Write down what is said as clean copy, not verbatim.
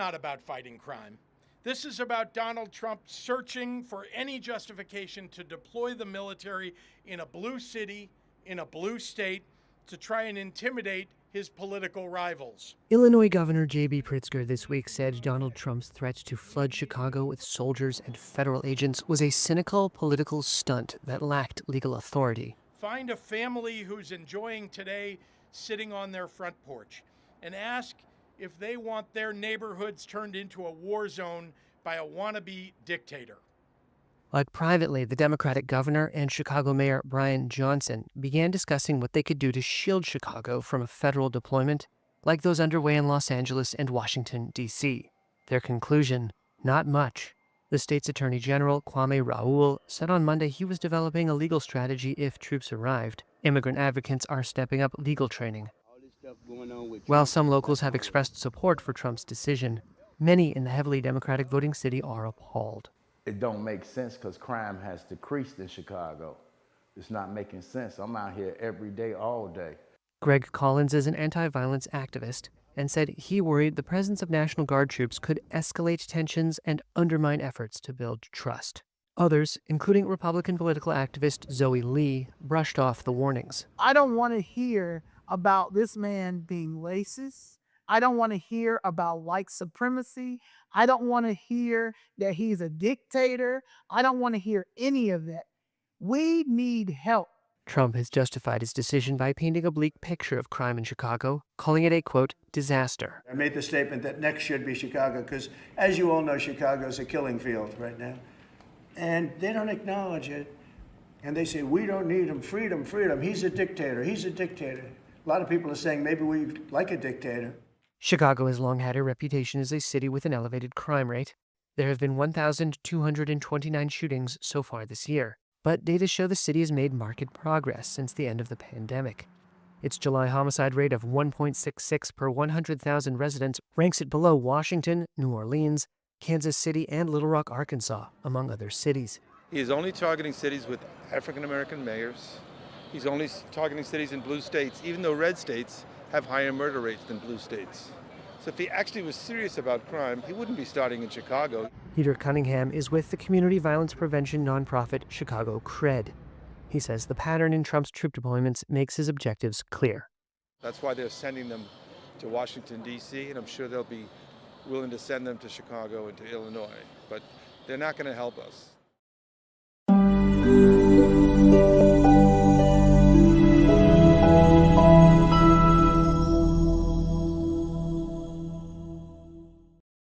not about fighting crime. This is about Donald Trump searching for any justification to deploy the military in a blue city, in a blue state, to try and intimidate his political rivals. Illinois Governor J.B. Pritzker this week said Donald Trump's threat to flood Chicago with soldiers and federal agents was a cynical political stunt that lacked legal authority. Find a family who's enjoying today sitting on their front porch and ask if they want their neighborhoods turned into a war zone by a wannabe dictator. But privately, the Democratic governor and Chicago Mayor Brian Johnson began discussing what they could do to shield Chicago from a federal deployment like those underway in Los Angeles and Washington, D.C. Their conclusion, not much. The state's Attorney General, Kwame Raoul, said on Monday he was developing a legal strategy if troops arrived. Immigrant advocates are stepping up legal training. While some locals have expressed support for Trump's decision, many in the heavily Democratic voting city are appalled. It don't make sense because crime has decreased in Chicago. It's not making sense. I'm out here every day, all day. Greg Collins is an anti-violence activist and said he worried the presence of National Guard troops could escalate tensions and undermine efforts to build trust. Others, including Republican political activist Zoe Lee, brushed off the warnings. I don't want to hear about this man being racist. I don't want to hear about white supremacy. I don't want to hear that he's a dictator. I don't want to hear any of that. We need help. Trump has justified his decision by painting a bleak picture of crime in Chicago, calling it a, quote, disaster. I made the statement that next should be Chicago because, as you all know, Chicago is a killing field right now. And they don't acknowledge it. And they say, we don't need him, freedom, freedom. He's a dictator, he's a dictator. A lot of people are saying maybe we like a dictator. Chicago has long had a reputation as a city with an elevated crime rate. There have been 1,229 shootings so far this year. But data show the city has made marked progress since the end of the pandemic. Its July homicide rate of 1.66 per 100,000 residents ranks it below Washington, New Orleans, Kansas City, and Little Rock, Arkansas, among other cities. He is only targeting cities with African-American mayors. He's only targeting cities in blue states, even though red states have higher murder rates than blue states. So if he actually was serious about crime, he wouldn't be starting in Chicago. Peter Cunningham is with the community violence prevention nonprofit Chicago CRED. He says the pattern in Trump's troop deployments makes his objectives clear. That's why they're sending them to Washington, D.C., and I'm sure they'll be willing to send them to Chicago and to Illinois. But they're not going to help us.